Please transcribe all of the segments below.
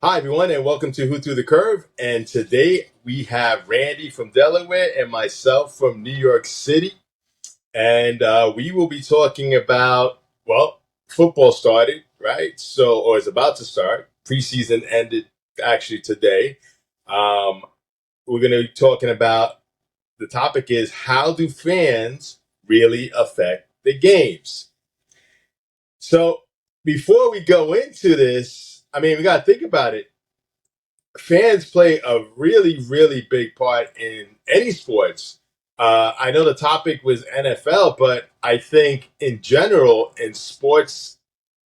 Hi, everyone, and welcome to Who Threw the Curve. And today we have Randy from Delaware and myself from New York City. And we will be talking about, well, football started, right? Or it's about to start. Preseason ended actually today. We're going to be talking about the topic is how do fans really affect the games? So before we go into this, we got to think about it. Fans play a really, really big part in any sports. I know the topic was NFL, but I think in general in sports,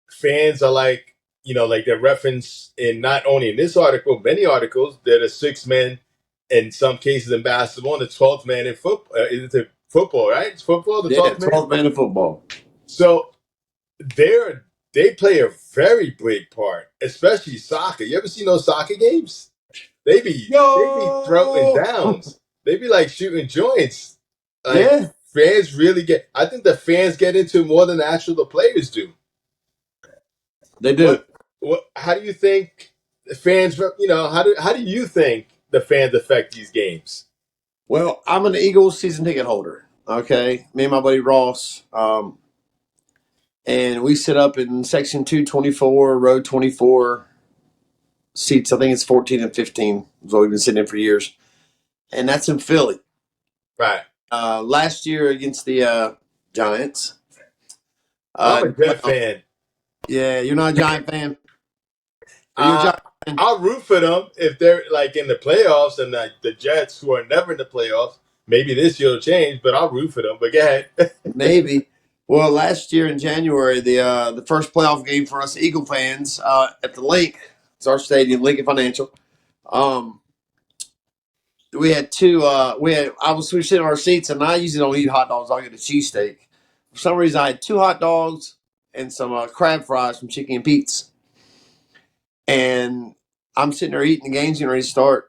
fans are like they're referenced in not only in this article, many articles. They're the sixth man in some cases in basketball, and the 12th man in football. Is it football, right? It's football, the 12th man? 12th man in football. So they play a very big part, especially soccer. You ever seen those soccer games? They be throwing downs. They be like shooting joints. Yeah. Fans really get. I think the fans get into more than the players do. They do. How do you think the fans? How do you think the fans affect these games? Well, I'm an Eagles season ticket holder. Okay, me and my buddy Ross, and we sit up in section 224, row 24, seats. I think it's 14 and 15. Is what we've been sitting in for years, and that's in Philly. Right. Last year against the Giants. I'm a Jet fan. Yeah, you're not a Giant fan. Are you a Giant fan? I'll root for them if they're like in the playoffs, and the Jets, who are never in the playoffs. Maybe this year will change, but I'll root for them. But go ahead. Maybe. Well, last year in January, the first playoff game for us Eagle fans at the Link, it's our stadium, Lincoln Financial. We had two. We were sitting in our seats, and I usually don't eat hot dogs. I'll get a cheesesteak. For some reason, I had 2 hot dogs and some crab fries from Chicken and Pete's. And I'm sitting there eating. The game's getting ready to start.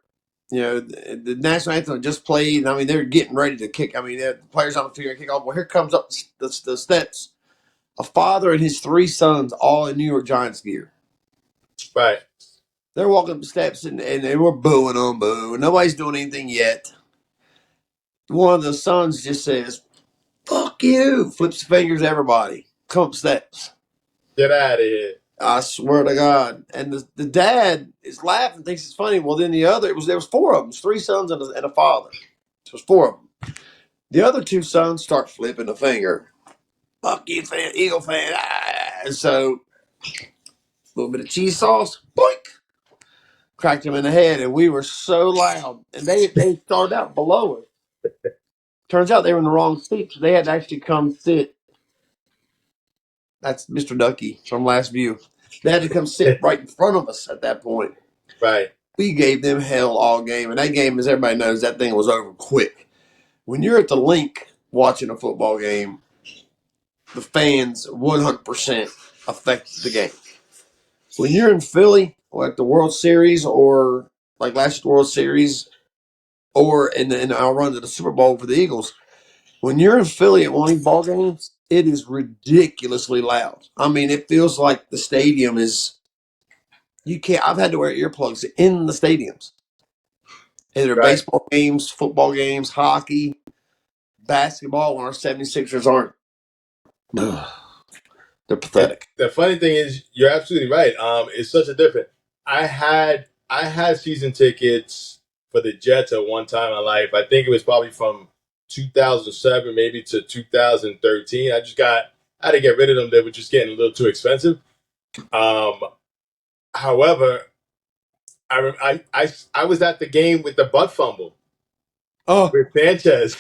You know, the national anthem just played. I mean, they're getting ready to kick. I mean, the players on the field kick off. Well, here comes up the steps. A father and his 3 sons, all in New York Giants gear. Right. They're walking up the steps, and they were booing on boo. Nobody's doing anything yet. One of the sons just says, "Fuck you!" Flips the fingers at everybody. Come up steps. Get out of here. I swear to God. And the dad is laughing, thinks it's funny. Well, then there was 4 of them. 3 sons and a father. So it was 4 of them. The other 2 sons start flipping the finger. Fuck you, fan, Eagle fan. And so a little bit of cheese sauce, boink, cracked him in the head, and we were so loud. And they started out below us. Turns out they were in the wrong seat, so they had to actually come sit. That's Mr. Ducky from Last View. They had to come sit right in front of us at that point. Right. We gave them hell all game, and that game, as everybody knows, that thing was over quick. When you're at the Link watching a football game, the fans 100% affect the game. When you're in Philly, like the World Series, or like last World Series, or in our run to the Super Bowl for the Eagles, when you're in Philly at one of these ball games, it is ridiculously loud. I mean, it feels like the stadium is. You can't. I've had to wear earplugs in the stadiums. Either Right. baseball games, football games, hockey, basketball. When our 76ers aren't, they're pathetic. The funny thing is, you're absolutely right. It's such a different. I had season tickets for the Jets at one time in my life. I think it was probably from 2007 maybe to 2013. I had to get rid of them. They were just getting a little too expensive. However, I was at the game with the butt fumble. Oh, with Sanchez.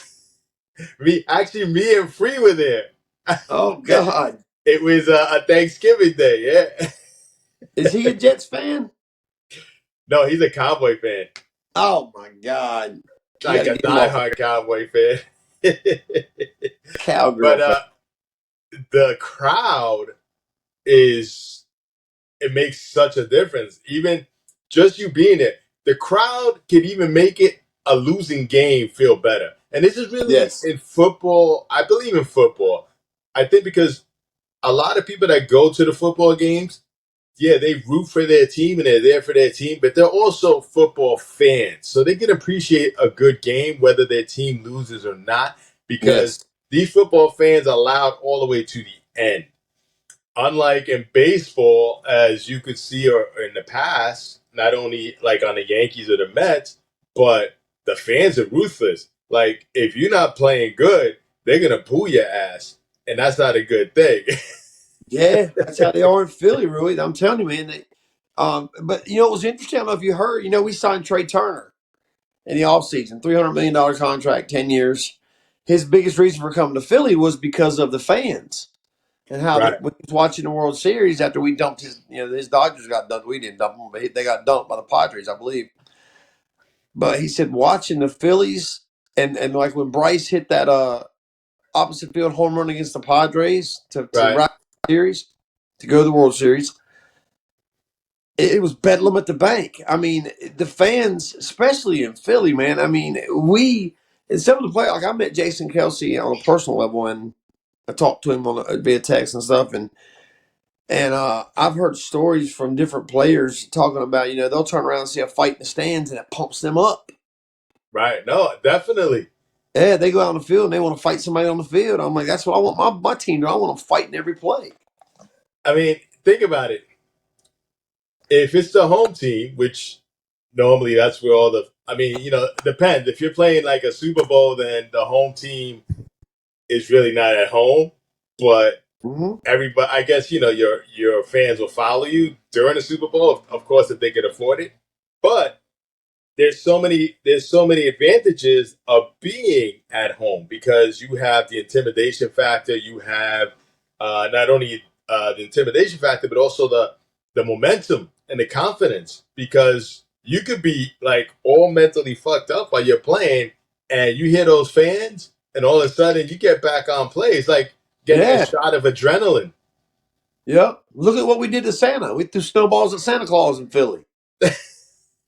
me and Free were there. oh God! It was a Thanksgiving day. Yeah. Is he a Jets fan? No, he's a Cowboy fan. Oh my God! Like a diehard Cowboy fan. Cowgirl fan. The crowd it makes such a difference. Even just you being there, the crowd can even make it a losing game feel better. And this is really in football. I believe in football. I think because a lot of people that go to the football games, yeah, they root for their team and they're there for their team, but they're also football fans. So they can appreciate a good game, whether their team loses or not, because Yes. these football fans are loud all the way to the end. Unlike in baseball, as you could see or in the past, not only like on the Yankees or the Mets, but the fans are ruthless. Like if you're not playing good, they're gonna boo your ass, and that's not a good thing. Yeah, that's how they are in Philly, really. I'm telling you, man. But it was interesting. I don't know if you heard. We signed Trey Turner in the offseason, $300 million contract, 10 years. His biggest reason for coming to Philly was because of the fans and how Right, when he was watching the World Series after we dumped his Dodgers got dumped. We didn't dump them, but they got dumped by the Padres, I believe. But he said watching the Phillies and like when Bryce hit that opposite field home run against the Padres to right. wrap the series to go to the World Series, it was bedlam at the bank. I mean, the fans, especially in Philly, man. I mean, and some of the players, like I met Jason Kelsey on a personal level, and I talked to him via text and stuff, and I've heard stories from different players talking about, they'll turn around and see a fight in the stands, and it pumps them up. Right. No, definitely. Yeah, they go out on the field and they want to fight somebody on the field. I'm like, that's what I want my team to do. I want to fight in every play. I mean, think about it. If it's the home team, which normally that's where all the, I mean, it depends. If you're playing like a Super Bowl, then the home team is really not at home. But Hmm. everybody, I guess, your fans will follow you during the Super Bowl, of course, if they can afford it. But there's so many advantages of being at home because you have the intimidation factor. You have not only the intimidation factor, but also the momentum and the confidence because you could be like all mentally fucked up while you're playing, and you hear those fans, and all of a sudden you get back on play. It's like getting a Yeah. shot of adrenaline. Yep. Look at what we did to Santa. We threw snowballs at Santa Claus in Philly.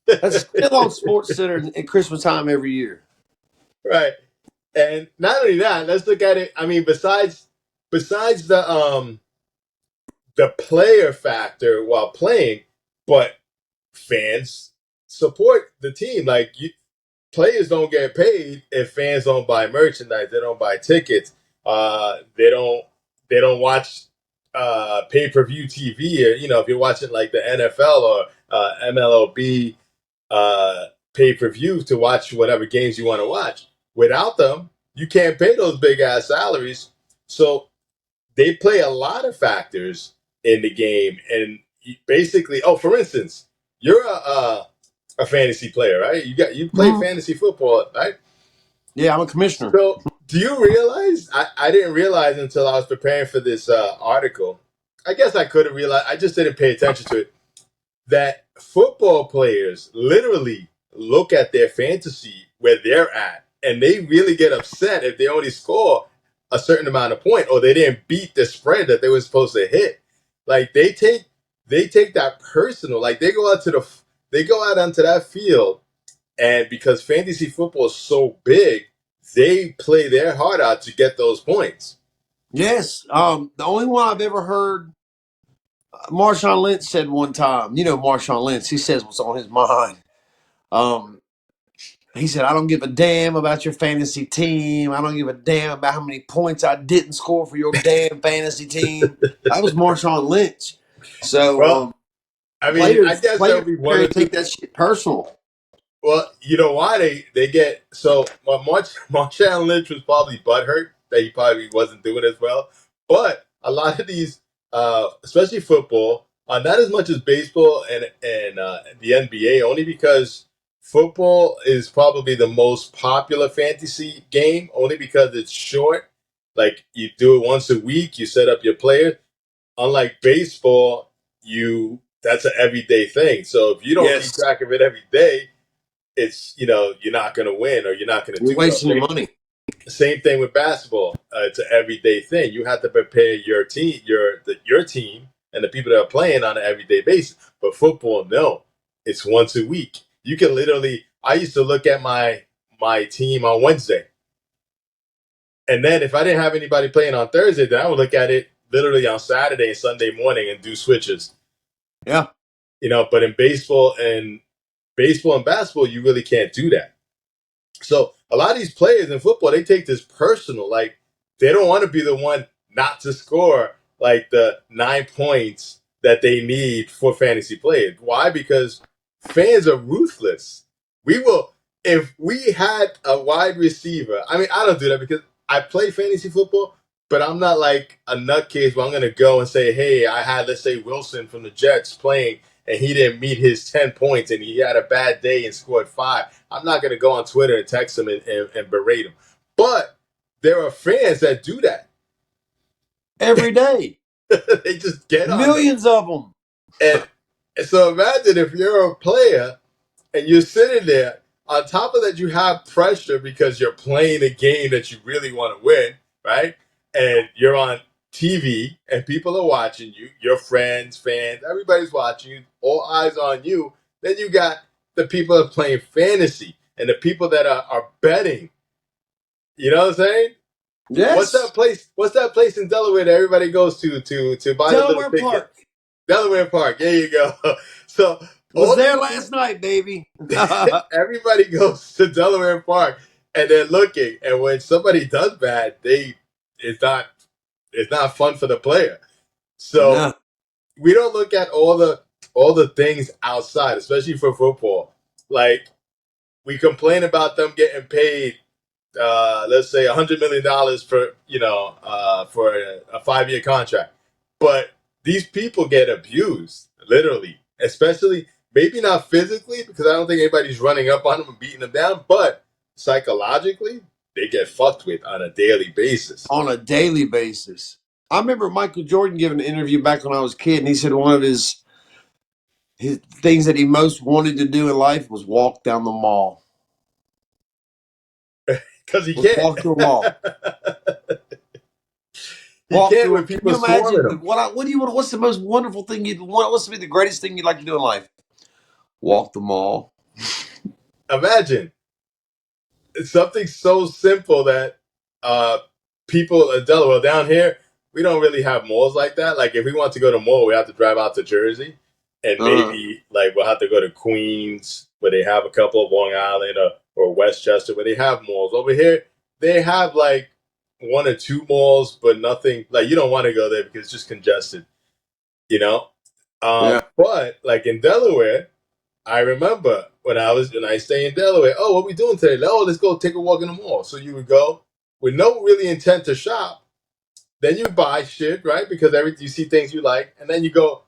That's still on Sports Center at Christmas time every year. Right. And not only that, let's look at it. I mean, besides the player factor while playing, but fans support the team. Like players don't get paid if fans don't buy merchandise. They don't buy tickets. They don't watch pay per view TV. Or if you're watching like the NFL or MLB pay per view to watch whatever games you want to watch. Without them, you can't pay those big ass salaries. So they play a lot of factors in the game, and basically, oh, for instance, you're a fantasy player, right? You play Mhm. fantasy football, right? Yeah, I'm a commissioner. So, do you realize? I didn't realize until I was preparing for this article. I guess I could have realized. I just didn't pay attention to it that football players literally look at their fantasy where they're at, and they really get upset if they only score a certain amount of point or they didn't beat the spread that they were supposed to hit. Like they take that personal. Like they go out onto that field, and because fantasy football is so big, they play their heart out to get those points. Yes. The only one I've ever heard, Marshawn Lynch said one time, Marshawn Lynch, he says what's on his mind. Um, he said, I don't give a damn about your fantasy team. I don't give a damn about how many points I didn't score for your damn fantasy team. That was Marshawn Lynch. So Well, I mean, I players guess there'll players be one or apparently two. take that shit personal. Well, you know why they get so Marshawn Lynch was probably butthurt that he probably wasn't doing as well. But a lot of these, especially football, not as much as baseball and the NBA, only because football is probably the most popular fantasy game, only because it's short. Like you do it once a week, you set up your player. Unlike baseball, you that's an everyday thing. So if you don't keep Yes. track of it every day, it's you're not going to win or you're not going to You're do well. wasting your money. Same thing with basketball. It's an everyday thing. You have to prepare your team, your team, and the people that are playing on an everyday basis. But football, no, it's once a week. You can literally. I used to look at my team on Wednesday, and then if I didn't have anybody playing on Thursday, then I would look at it literally on Saturday and Sunday morning and do switches. Yeah. But in baseball and basketball, you really can't do that. So a lot of these players in football, they take this personal. Like they don't want to be the one not to score like the 9 points that they need for fantasy players. Why? Because fans are ruthless. We will if we had a wide receiver. I mean, I don't do that because I play fantasy football, but I'm not like a nutcase where I'm gonna go and say, hey, I had, let's say, Wilson from the Jets playing and he didn't meet his 10 points and he had a bad day and scored 5. I'm not going to go on Twitter and text him and berate him. But there are fans that do that. Every day. They just get on them. Millions of them. And so imagine if you're a player and you're sitting there. On top of that, you have pressure because you're playing a game that you really want to win, right? And you're on TV and people are watching you, your friends, fans, everybody's watching you, all eyes on you. Then you got the people that are playing fantasy and the people that are betting. You know what I'm saying? What's Yes. that place? What's that place in Delaware that everybody goes to buy the little Delaware ticket? Park. Delaware Park. There you go. So Was all there these last night, baby. everybody goes to Delaware Park and they're looking, and when somebody does bad, it's not it's not fun for the player. So No. we don't look at all the things outside, especially for football. Like we complain about them getting paid, let's say $100 million for a 5-year contract, but these people get abused literally, especially maybe not physically because I don't think anybody's running up on them and beating them down, but psychologically they get fucked with on a daily basis. On a daily basis. I remember Michael Jordan giving an interview back when I was a kid, and he said one of his things that he most wanted to do in life was walk down the mall. Because he Was can't. walk through a mall. He Walk can't through with it. Can people you swarming imagine him. what do you want? What's the most wonderful thing you'd want? What's to be the greatest thing you'd like to do in life? Walk the mall. Imagine it's something so simple that uh, people in Delaware down here, we don't really have malls like that. Like if we want to go to mall, we have to drive out to Jersey, and Uh, maybe like we'll have to go to Queens where they have a couple of Long Island or Westchester where they have malls. Over here, they have like one or two malls, but nothing like you don't want to go there because it's just congested, you know. yeah. But like in Delaware, I remember when I stay in Delaware. Oh, what we doing today? Oh, let's go take a walk in the mall. So you would go with no really intent to shop. Then you buy shit, right? Because you see things you like, and then you go.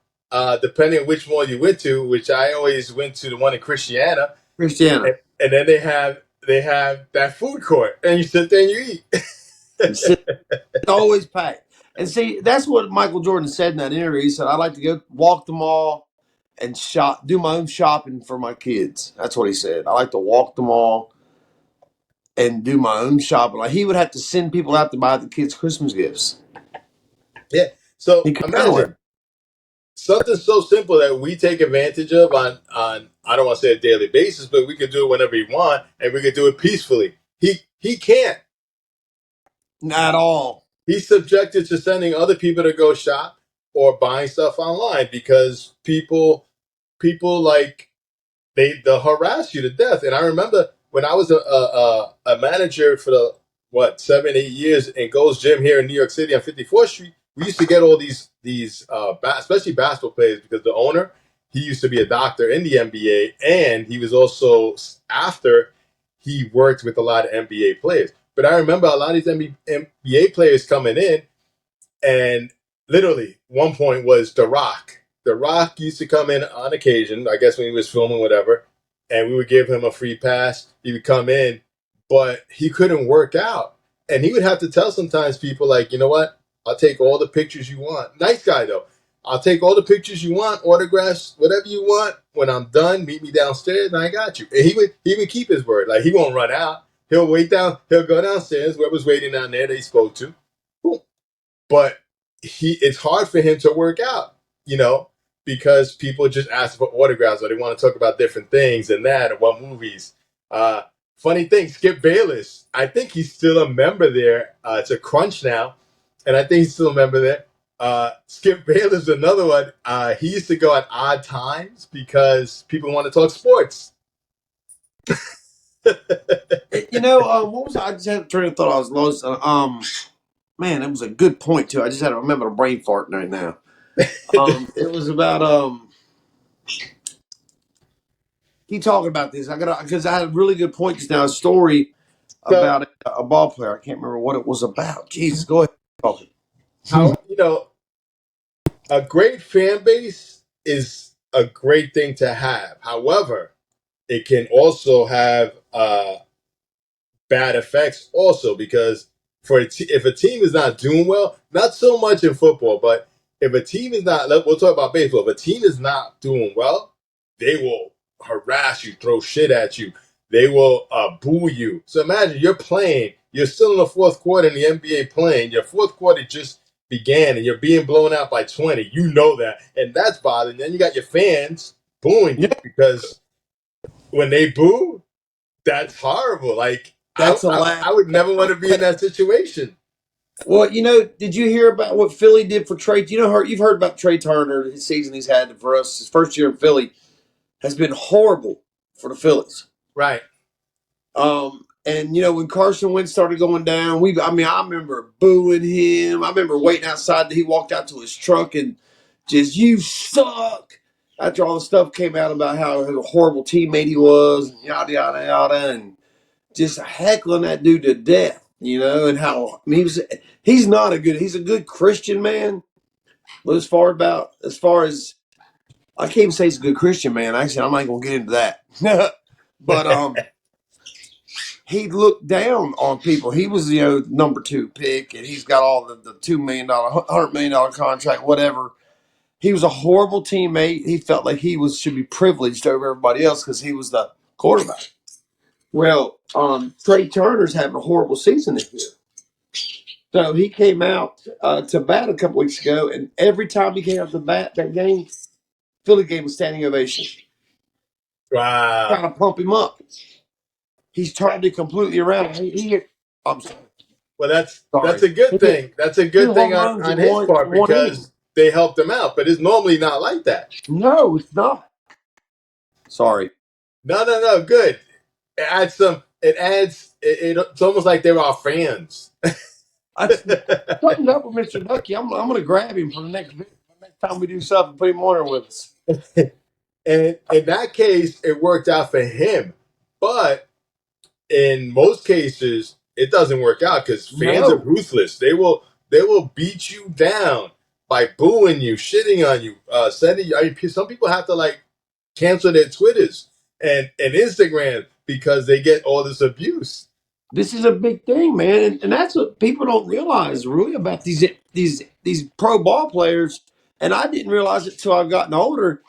Depending on which mall you went to, which I always went to the one in Christiana, Christiana. and then they have that food court, and you sit there and you eat. It's always packed. And see, that's what Michael Jordan said in that interview. He said, "I like to go walk the mall and shop, do my own shopping for my kids." That's what he said. I like to walk the mall and do my own shopping. Like he would have to send people out to buy the kids Christmas gifts. Yeah. So He couldn't go imagine anywhere. something so simple that we take advantage of on I don't want to say a daily basis, but we could do it whenever we want, and we could do it peacefully. He can't. Not at all. He's subjected to sending other people to go shop or buying stuff online because people like they'll harass you to death. And I remember when I was a manager for the 7-8 years in Gold's Gym here in New York City on 54th Street. We used to get all these especially basketball players because the owner he used to be a doctor in the NBA and he was also after he worked with a lot of NBA players. But I remember a lot of these NBA players coming in and literally, one point was The Rock. The Rock used to come in on occasion, I guess when he was filming, whatever, and we would give him a free pass. He would come in, but he couldn't work out. And he would have to tell sometimes people, like, you know what? I'll take all the pictures you want. Nice guy, though. I'll take all the pictures you want, autographs, whatever you want. When I'm done, meet me downstairs, and I got you. And he would keep his word. Like, he won't run out. He'll go downstairs, whoever's waiting down there that he spoke to. Boom, but it's hard for him to work out, because people just ask for autographs or they want to talk about different things and that or what movies. Uh, Funny thing, Skip Bayless, I think he's still a member there. It's a Crunch now, and I think he's still a member there. Skip Bayless, another one. He used to go at odd times because people want to talk sports. What was I just had a train of thought I was lost. Man, it was a good point too. I just had to remember the brain fart right now. It was about keep talking about this. I got because I had a really good point just now. A story So, about a ball player. I can't remember what it was about. Jesus, go ahead. Talk. how a great fan base is a great thing to have. However, it can also have bad effects also because if a team is not doing well, not so much in football, but if a team is not, we'll talk about baseball. If a team is not doing well, they will harass you, throw shit at you. They will boo you. So imagine you're playing, you're still in the fourth quarter in the NBA playing. Your fourth quarter just began and you're being blown out by 20. You know that. And that's bothering. Then you got your fans booing Yeah, you because when they boo, that's horrible. Like that's the last. I would never want to be in that situation. Well, did you hear about what Philly did for Trey? You've heard about Trey Turner, his season he's had for us. His first year in Philly has been horrible for the Phillies. Right. And when Carson Wentz started going down, I remember booing him. I remember waiting outside till he walked out to his truck and just, you suck. After all the stuff came out about how a horrible teammate he was, and yada yada yada, and just heckling that dude to death, and how he's a good Christian man, but as far as I can't even say he's a good Christian man. Actually, I'm not gonna get into that. But he looked down on people. He was number 2 pick, and he's got all the $2 million, $100 million contract, whatever. He was a horrible teammate. He felt like should be privileged over everybody else because he was the quarterback. Well, Trey Turner's having a horrible season this year. So he came out to bat a couple weeks ago, and every time he came out to bat that game, Philly gave him a standing ovation, Wow. trying to pump him up. He's turned it completely around. I'm Well, that's sorry. a good He hit thing. That's a two good thing home runs on in his one part in one inning. because they helped him out. But it's normally not like that. No, it's not. Sorry. No, no, no. Good. It adds some. It adds. It's almost like they're our fans. Something's up with Mr. Ducky. I'm going to grab him for the next time we do something. Put him on there with us. And in that case, it worked out for him. But in most cases, it doesn't work out because fans are No. ruthless. They will beat you down by booing you, shitting on you, sending you. I mean, some people have to like cancel their Twitters and Instagram because they get all this abuse. This is a big thing, man, and that's what people don't realize really about these pro ball players. And I didn't realize it till I've gotten older.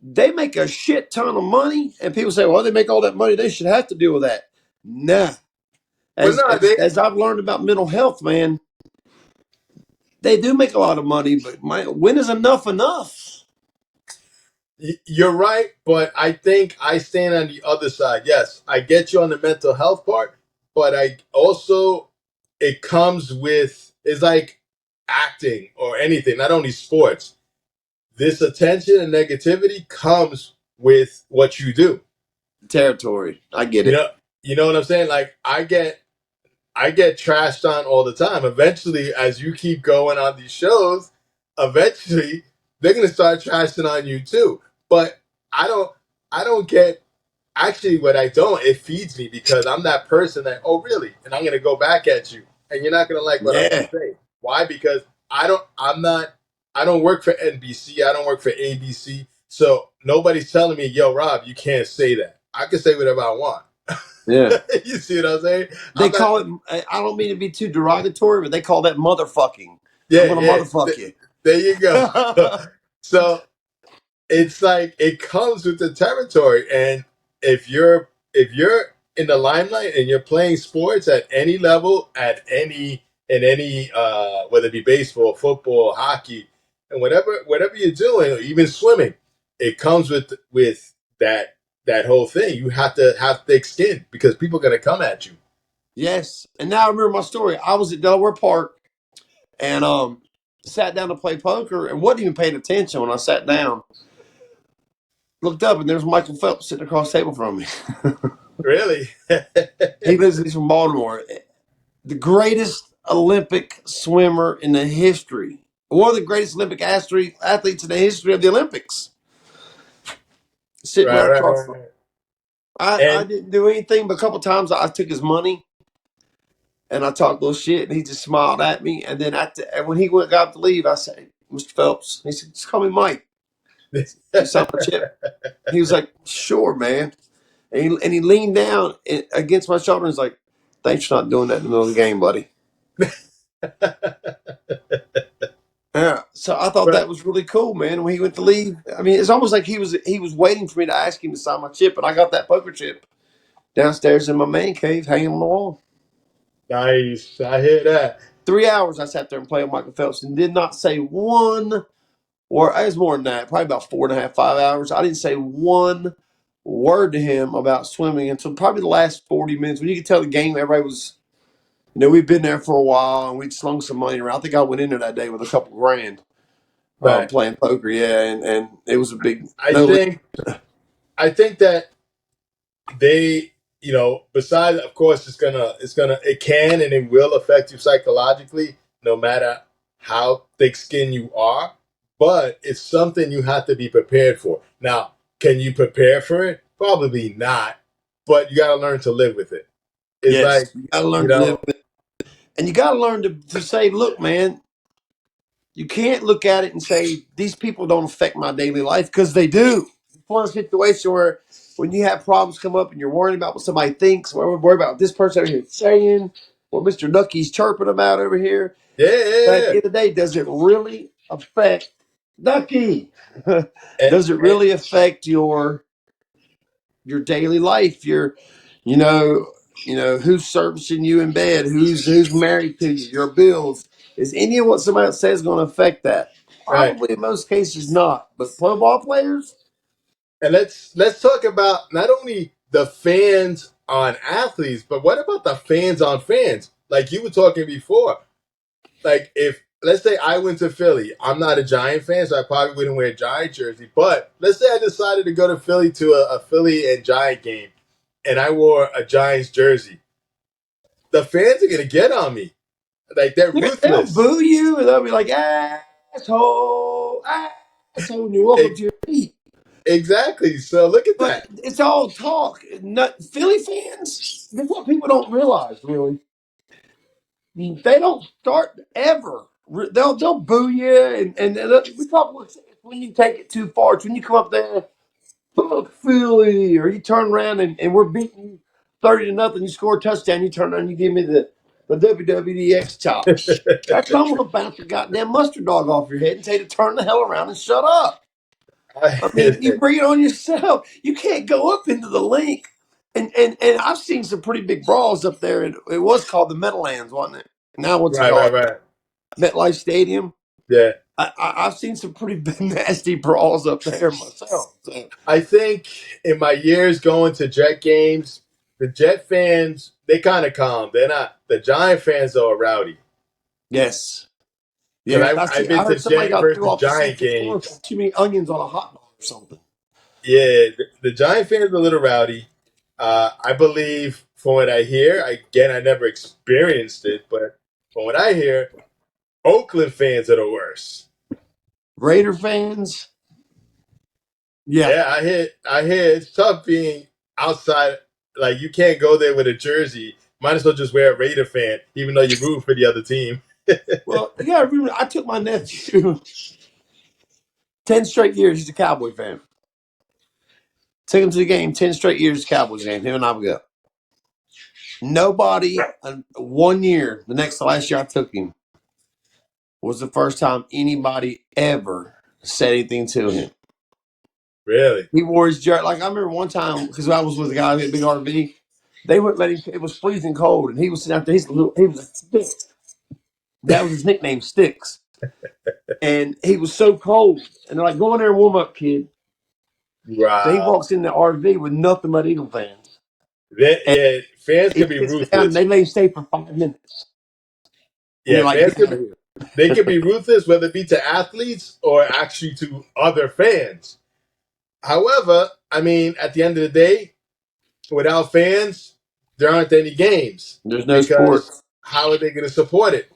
They make a shit ton of money, and people say, "Well, they make all that money; they should have to deal with that." Nah, Well, as no, as, as I've learned about mental health, man, they do make a lot of money, but when is enough enough? you're right, but I think I stand on the other side. Yes, I get you on the mental health part, but I also it comes with it's like acting or anything, not only sports. This attention and negativity comes with what you do. Territory, I get You it. know, you know what I'm saying? Like I get trashed on all the time. Eventually, as you keep going on these shows, eventually they're gonna start trashing on you too. But I don't I don't get actually what I don't, it feeds me because I'm that person that, oh really? And I'm gonna go back at you. And you're not gonna like what I'm gonna Yeah, say. Why? Because I don't work for NBC, I don't work for ABC. So nobody's telling me, yo, Rob, you can't say that. I can say whatever I want. yeah. You see what I'm saying? They I'm not. call it. I don't mean to be too derogatory, but they call that motherfucking. I'm Yeah, gonna yeah. motherfuck you. There you go. So it's like it comes with the territory, and if you're in the limelight and you're playing sports at any level, at any in any whether it be baseball, football, hockey, and whatever you're doing, or even swimming, it comes with that whole thing. You have to have thick skin because people are gonna come at you. Yes, and now I remember my story. I was at Delaware Park, and sat down to play poker and wasn't even paying attention when I sat down. Looked up and there's Michael Phelps sitting across the table from me. Really? He's from Baltimore. The greatest Olympic swimmer in the history. One of the greatest Olympic athletes in the history of the Olympics. Sitting Right, right right, across right, from me. right. I And didn't do anything, but a couple times I took his money and I talked a little shit and he just smiled at me. And then and when he got to leave, I said, Mr. Phelps, he said, just call me Mike. You sign my chip. He was like, sure, man. And he leaned down against my shoulder and was like, thanks for not doing that in the middle of the game, buddy. Yeah. So I thought but that was really cool, man. When he went to leave, I mean, it's almost like he was waiting for me to ask him to sign my chip, and I got that poker chip downstairs in my man cave, hanging on the wall. nice. I hear that. 3 hours I sat there and played with Michael Phelps and did not say one word. It was more than that, probably about 4.5, 5 hours. I didn't say one word to him about swimming until probably the last 40 minutes. When you could tell the game, everybody was, we'd been there for a while and we'd slung some money around. I think I went in there that day with a couple grand. Right. Playing poker, yeah, and it was a big I no. think I think that they, besides, of course, it can and it will affect you psychologically, no matter how thick skinned you are. But it's something you have to be prepared for. Now, can you prepare for it? Probably not. But you got to learn to live with it. It's Yes, like, you got to you learn to live know, with it, and you got to learn to say, look, man, you can't look at it and say these people don't affect my daily life because they do. It's one of the situations where when you have problems come up and you're worrying about what somebody thinks, or worried about what this person over here is saying, what Mister Nucky's chirping about over here. yeah, But at yeah, the end of the day, does it really affect Nucky? yeah. Does it really affect your daily life, you know, who's servicing you in bed, who's married to you, your bills. Is any of what somebody else says going to affect that? Right. Probably in most cases not. But football players, And let's talk about not only the fans on athletes, but what about the fans on fans? Like you were talking before. Like if let's say I went to Philly, I'm not a Giant fan, so I probably wouldn't wear a Giant jersey. But let's say I decided to go to Philly to a Philly and Giant game, and I wore a Giants jersey. The fans are gonna get on me. Like they're they'll ruthless. boo you and they'll be like, asshole, asshole, when you walk up E- to your feet. exactly. So look at But that. it's all talk. Not, Philly fans, that's what people don't realize, really. They don't start ever. They'll boo you, and we talk about when you take it too far. It's when you come up there, fuck Philly, or you turn around and we're beating you 30-0. You score a touchdown. You turn around, and you give me the WWDX chop. That's I'm gonna bounce the goddamn mustard dog off your head and tell you to turn the hell around and shut up. I mean, you bring it on yourself. You can't go up into the link. And I've seen some pretty big brawls up there. It was called the Meadowlands, wasn't it? Now what's it Right, called? right, right. MetLife Stadium. Yeah. I've seen some pretty nasty brawls up there myself. So, I think in my years going to Jet games, the Jet fans they kind of calm. They're not the Giant fans though are rowdy. yes, Because yeah. I've I been to heard somebody Jet got threw versus off the Giant second floor for games. too many onions on a hot dog or something. Yeah, the Giant fans are a little rowdy. I believe from what I hear, again I never experienced it, but from what I hear, Oakland fans are the worst. Raider fans, yeah. Yeah, I hear it's tough being outside. Like you can't go there with a jersey. Might as well just wear a Raider fan, even though you root for the other team. Well, you gotta remember, I took my nephew 10 straight years. He's a Cowboy fan. Took him to the game 10 straight years. Cowboys game. Him and I would go. Nobody, 1 year, the next to last year I took him, was the first time anybody ever said anything to him. Really? He wore his jersey. Like I remember one time because I was with a guy who had a big RV. They wouldn't let him. It was freezing cold, and he was sitting out there. He was a stick. That was his nickname, Sticks. And he was so cold. And they're like, "Go in there and warm up, kid." So he Wow. walks in the RV with nothing but Eagle fans. And Yeah, fans he can be sits down, and ruthless. they let him stay for 5 minutes. And Yeah, they're like, fans "Get can out be, of here." They can be ruthless, whether it be to athletes or actually to other fans. However, I mean, at the end of the day, without fans, there aren't any games There's no sport. because how are they going to support it?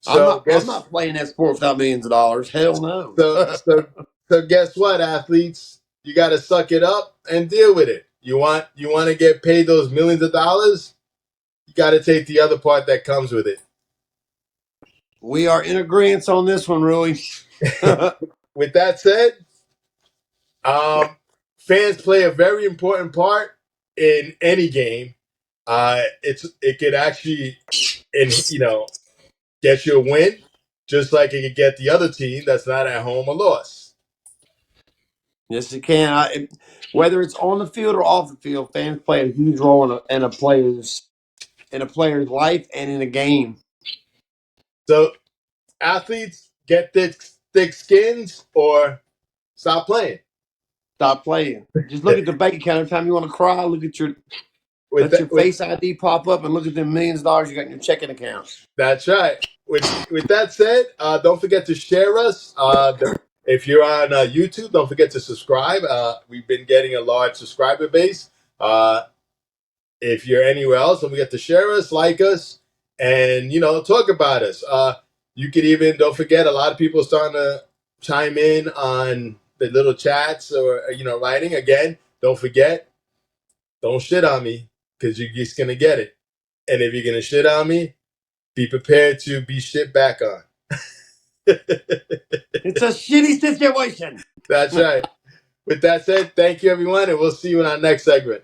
I'm So not. I'm guess not playing that sport without millions of dollars. Hell no. so so so guess what, athletes? You got to suck it up and deal with it. You want to get paid those millions of dollars? You got to take the other part that comes with it. We are in agreement on this one, Rui. With that said, um, fans play a very important part in any game. It could actually, get you a win, just like it could get the other team that's not at home a loss. Yes, it can. Whether it's on the field or off the field, fans play a huge role in a player's life and in a game. So athletes get thick skins or stop playing. Stop playing. Just look at the bank account. Every time you want to cry, with let your that, with face ID pop up and look at the millions of dollars you got in your checking account. That's right. With that said, don't forget to share us. If you're on YouTube, don't forget to subscribe. We've been getting a large subscriber base. If you're anywhere else, don't forget to share us, like us, and talk about us. You could even don't forget. A lot of people are starting to chime in on the little chats or writing. Again, don't forget. Don't shit on me because you're just gonna get it. And if you're gonna shit on me, be prepared to be shit back on. It's a shitty situation. That's right. With that said, thank you everyone, and we'll see you in our next segment.